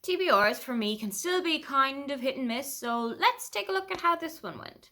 TBRs for me can still be kind of hit and miss, so let's take a look at how this one went.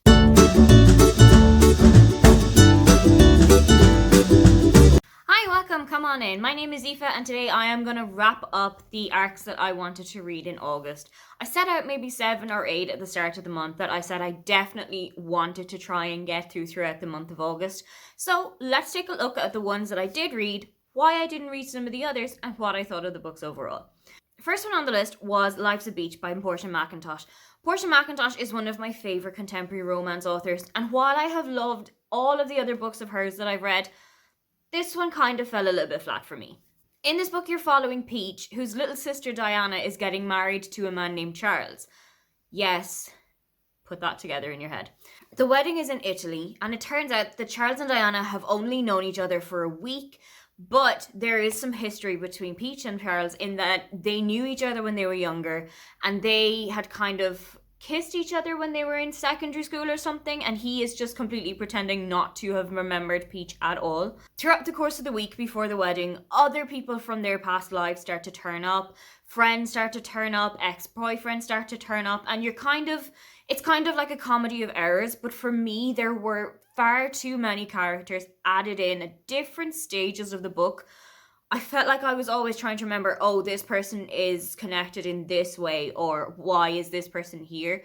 Hi, welcome, come on in. My name is Aoife and today I am going to wrap up the arcs that I wanted to read in August. I set out maybe 7 or 8 at the start of the month that I said I definitely wanted to try and get through throughout the month of August. So let's take a look at the ones that I did read, why I didn't read some of the others, and what I thought of the books overall. The first one on the list was Life's a Beach by Portia McIntosh. Portia McIntosh is one of my favourite contemporary romance authors, and while I have loved all of the other books of hers that I've read, this one kind of fell a little bit flat for me. In this book, you're following Peach, whose little sister Diana is getting married to a man named Charles. Yes, put that together in your head. The wedding is in Italy, and it turns out that Charles and Diana have only known each other for a week, but there is some history between Peach and Charles in that they knew each other when they were younger, and they had kind of kissed each other when they were in secondary school or something, and he is just completely pretending not to have remembered Peach at all. Throughout the course of the week before the wedding, other people from their past lives start to turn up, friends start to turn up, ex-boyfriends start to turn up, and it's kind of like a comedy of errors, but for me, there were far too many characters added in at different stages of the book. I felt like I was always trying to remember, oh, this person is connected in this way, or why is this person here?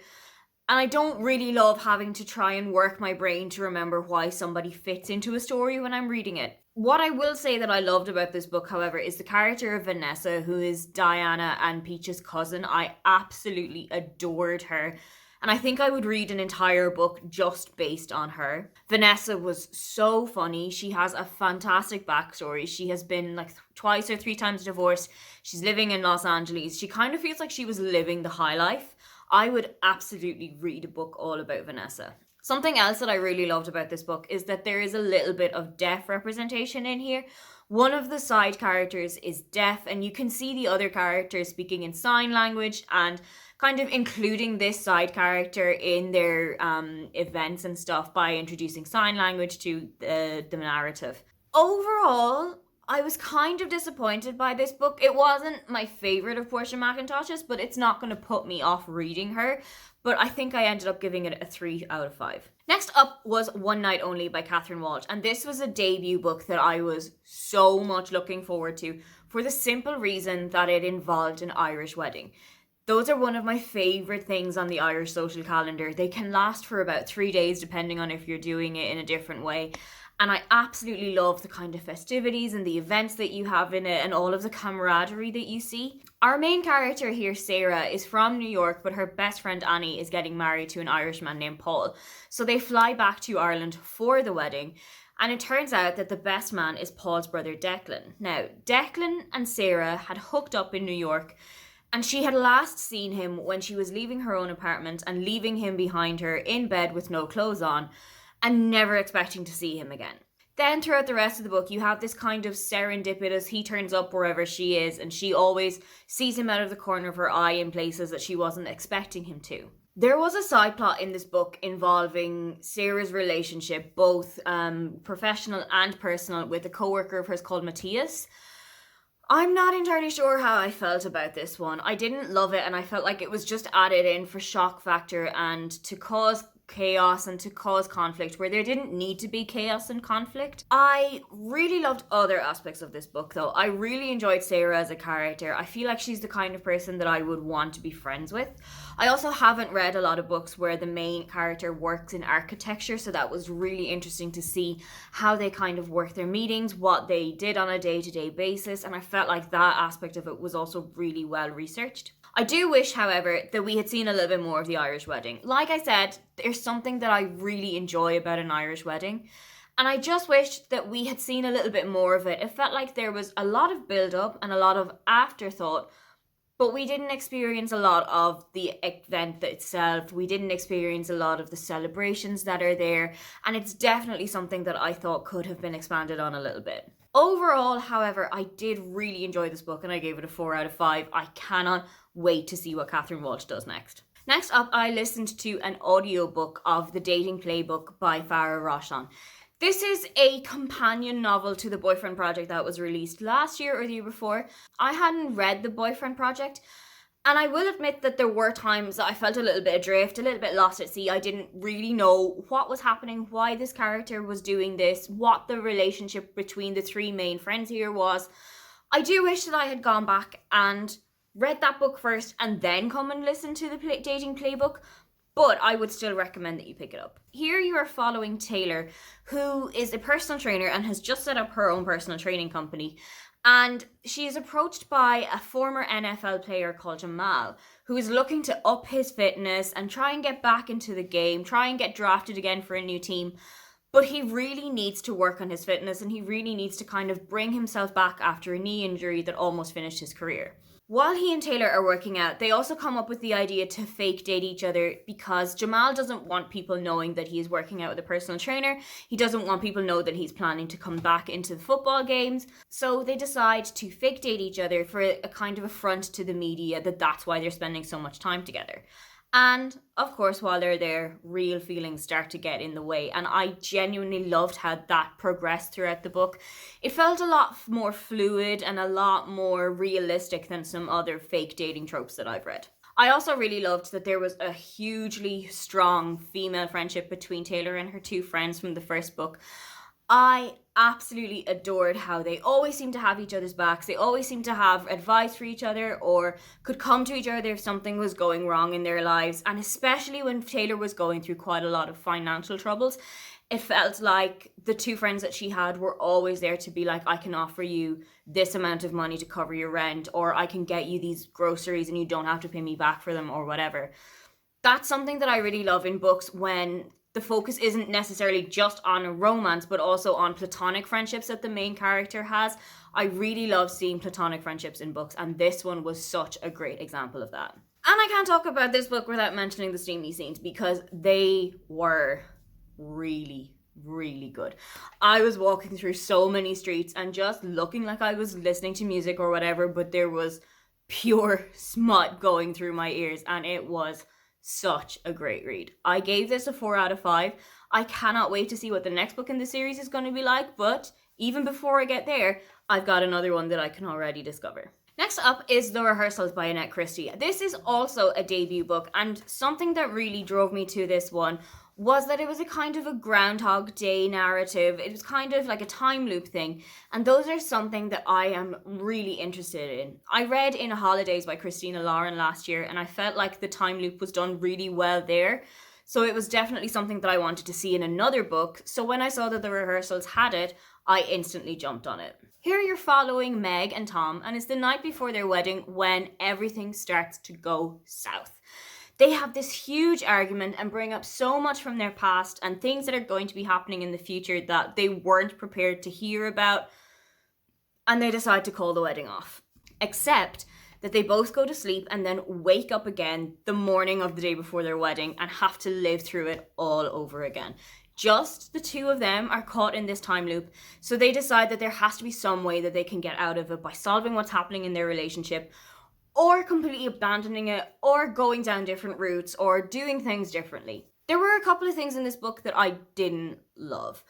And I don't really love having to try and work my brain to remember why somebody fits into a story when I'm reading it. What I will say that I loved about this book, however, is the character of Vanessa, who is Diana and Peach's cousin. I absolutely adored her. And I think I would read an entire book just based on her. Vanessa was so funny. She has a fantastic backstory. She has been like twice or 3 times divorced. She's living in Los Angeles. She kind of feels like she was living the high life. I would absolutely read a book all about Vanessa. Something else that I really loved about this book is that there is a little bit of deaf representation in here. One of the side characters is deaf, and you can see the other characters speaking in sign language and kind of including this side character in their events and stuff by introducing sign language to the narrative. Overall, I was kind of disappointed by this book. It wasn't my favourite of Portia McIntosh's, but it's not going to put me off reading her. But I think I ended up giving it a 3 out of 5. Next up was One Night Only by Catherine Walsh, and this was a debut book that I was so much looking forward to for the simple reason that it involved an Irish wedding. Those are one of my favourite things on the Irish social calendar. They can last for about 3 days depending on if you're doing it in a different way. And I absolutely love the kind of festivities and the events that you have in it and all of the camaraderie that you see. Our main character here, Sarah, is from New York, but her best friend Annie is getting married to an Irishman named Paul. So they fly back to Ireland for the wedding. And it turns out that the best man is Paul's brother Declan. Now, Declan and Sarah had hooked up in New York, and she had last seen him when she was leaving her own apartment and leaving him behind her in bed with no clothes on, and never expecting to see him again. Then throughout the rest of the book, you have this kind of serendipitous, he turns up wherever she is, and she always sees him out of the corner of her eye in places that she wasn't expecting him to. There was a side plot in this book involving Sarah's relationship, both professional and personal, with a co-worker of hers called Matthias. I'm not entirely sure how I felt about this one. I didn't love it, and I felt like it was just added in for shock factor and to cause chaos and to cause conflict where there didn't need to be chaos and conflict. I really loved other aspects of this book though. I really enjoyed Sarah as a character. I feel like she's the kind of person that I would want to be friends with. I also haven't read a lot of books where the main character works in architecture, so that was really interesting to see how they kind of work their meetings, what they did on a day-to-day basis, and I felt like that aspect of it was also really well researched. I do wish, however, that we had seen a little bit more of the Irish wedding. Like I said, there's something that I really enjoy about an Irish wedding, and I just wished that we had seen a little bit more of it. It felt like there was a lot of build-up and a lot of afterthought, but we didn't experience a lot of the event itself. We didn't experience a lot of the celebrations that are there, and it's definitely something that I thought could have been expanded on a little bit. Overall, however, I did really enjoy this book and I gave it a 4 out of 5. I cannot wait to see what Catherine Walsh does next. Next up, I listened to an audiobook of The Dating Playbook by Farah Roshan. This is a companion novel to The Boyfriend Project that was released last year or the year before. I hadn't read The Boyfriend Project, And I will admit that there were times that I felt a little bit adrift, a little bit lost at sea. I didn't really know what was happening, why this character was doing this, what the relationship between the three main friends here was. I do wish that I had gone back and read that book first and then come and listen to the Dating Playbook, but I would still recommend that you pick it up. Here you are following Taylor, who is a personal trainer and has just set up her own personal training company. And she is approached by a former NFL player called Jamal, who is looking to up his fitness and try and get back into the game, try and get drafted again for a new team. But he really needs to work on his fitness, and he really needs to kind of bring himself back after a knee injury that almost finished his career. While he and Taylor are working out, they also come up with the idea to fake date each other because Jamal doesn't want people knowing that he is working out with a personal trainer. He doesn't want people to know that he's planning to come back into the football games. So they decide to fake date each other for a kind of affront to the media that that's why they're spending so much time together. And of course, while they're there, real feelings start to get in the way. And I genuinely loved how that progressed throughout the book. It felt a lot more fluid and a lot more realistic than some other fake dating tropes that I've read. I also really loved that there was a hugely strong female friendship between Taylor and her two friends from the first book. I absolutely adored how they always seemed to have each other's backs. They always seemed to have advice for each other or could come to each other if something was going wrong in their lives. And especially when Taylor was going through quite a lot of financial troubles, it felt like the two friends that she had were always there to be like, I can offer you this amount of money to cover your rent, or I can get you these groceries and you don't have to pay me back for them, or whatever. That's something that I really love in books, when the focus isn't necessarily just on a romance, but also on platonic friendships that the main character has. I really love seeing platonic friendships in books, and this one was such a great example of that. And I can't talk about this book without mentioning the steamy scenes, because they were really, really good. I was walking through so many streets and just looking like I was listening to music or whatever, but there was pure smut going through my ears, and it was such a great read. I gave this a 4 out of 5. I cannot wait to see what the next book in the series is going to be like, but even before I get there, I've got another one that I can already discover. Next up is TheRehearsals by Annette Christie. This is also a debut book, and something that really drove me to this one was that it was a kind of a Groundhog Day narrative. It was kind of like a time loop thing, and those are something that I am really interested in. I read In Holidays by Christina Lauren last year, and I felt like the time loop was done really well there. So it was definitely something that I wanted to see in another book. So when I saw that TheRehearsals had it, I instantly jumped on it. Here you're following Meg and Tom, and it's the night before their wedding when everything starts to go south. They have this huge argument and bring up so much from their past and things that are going to be happening in the future that they weren't prepared to hear about, and they decide to call the wedding off. Except that they both go to sleep and then wake up again the morning of the day before their wedding and have to live through it all over again. Just the two of them are caught in this time loop, so they decide that there has to be some way that they can get out of it by solving what's happening in their relationship, or completely abandoning it, or going down different routes, or doing things differently. There were a couple of things in this book that I didn't love.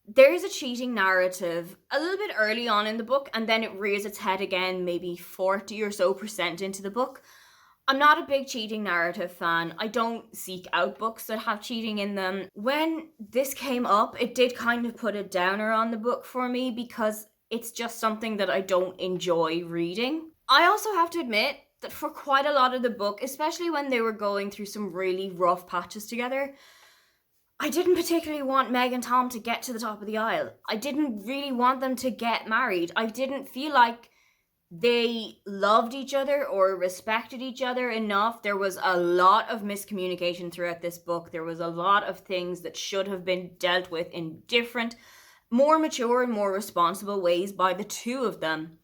There is a cheating narrative a little bit early on in the book, and then it rears its head again maybe 40 or so % into the book. I'm not a big cheating narrative fan. I don't seek out books that have cheating in them. When this came up, it did kind of put a downer on the book for me because it's just something that I don't enjoy reading. I also have to admit that for quite a lot of the book, especially when they were going through some really rough patches together, I didn't particularly want Meg and Tom to get to the top of the aisle. I didn't really want them to get married. I didn't feel like they loved each other or respected each other enough. There was a lot of miscommunication throughout this book. There was a lot of things that should have been dealt with in different, more mature and more responsible ways by the two of them.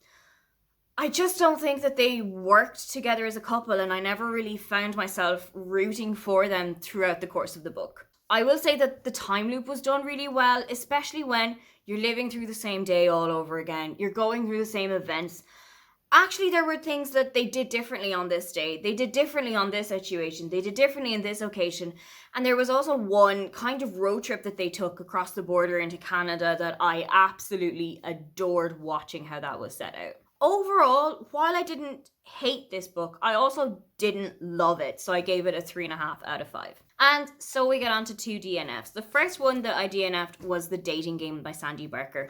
I just don't think that they worked together as a couple, and I never really found myself rooting for them throughout the course of the book. I will say that the time loop was done really well, especially when you're living through the same day all over again. You're going through the same events. Actually, there were things that they did differently on this day. They did differently on this situation. They did differently in this occasion. And there was also one kind of road trip that they took across the border into Canada that I absolutely adored watching how that was set out. Overall, while I didn't hate this book, I also didn't love it, so I gave it a 3.5 out of 5. And so we get on to 2 DNFs. The first one that I DNF'd was The Dating Game by Sandy Barker.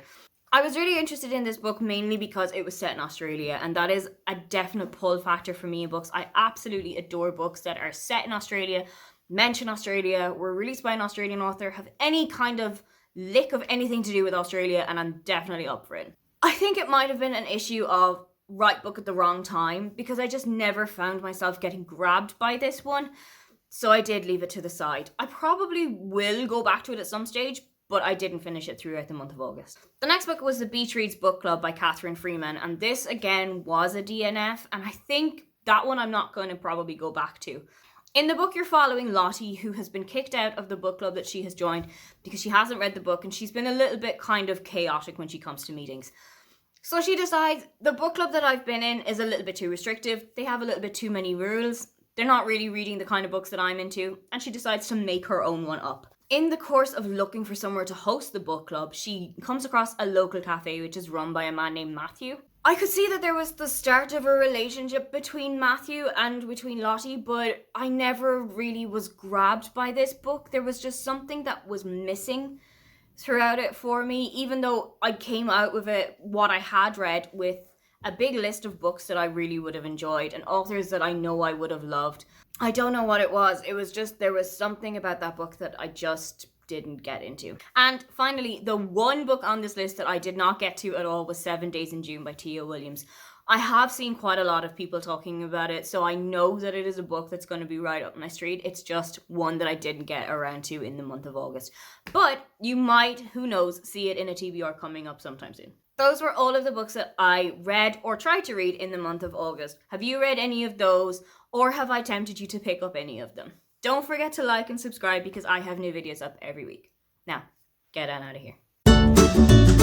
I was really interested in this book mainly because it was set in Australia, and that is a definite pull factor for me in books. I absolutely adore books that are set in Australia, mention Australia, were released by an Australian author, have any kind of lick of anything to do with Australia, and I'm definitely up for it. I think it might have been an issue of right book at the wrong time, because I just never found myself getting grabbed by this one. So I did leave it to the side. I probably will go back to it at some stage, but I didn't finish it throughout the month of August. The next book was The Beach Reads Book Club by Catherine Freeman, and this again was a DNF, and I think that one I'm not going to probably go back to. In the book, you're following Lottie, who has been kicked out of the book club that she has joined because she hasn't read the book, and she's been a little bit kind of chaotic when she comes to meetings. So she decides the book club that I've been in is a little bit too restrictive. They have a little bit too many rules. They're not really reading the kind of books that I'm into, and she decides to make her own one up. In the course of looking for somewhere to host the book club, she comes across a local cafe which is run by a man named Matthew. I could see that there was the start of a relationship between Matthew and between Lottie, but I never really was grabbed by this book. There was just something that was missing throughout it for me, even though I came out with it, what I had read, with a big list of books that I really would have enjoyed and authors that I know I would have loved. I don't know what it was. It was just, there was something about that book that I just didn't get into. And finally, the one book on this list that I did not get to at all was 7 Days in June by T.O. Williams. I have seen quite a lot of people talking about it, so I know that it is a book that's going to be right up my street. It's just one that I didn't get around to in the month of August. But you might, who knows, see it in a TBR coming up sometime soon. Those were all of the books that I read or tried to read in the month of August. Have you read any of those, or have I tempted you to pick up any of them? Don't forget to like and subscribe because I have new videos up every week. Now, get on out of here.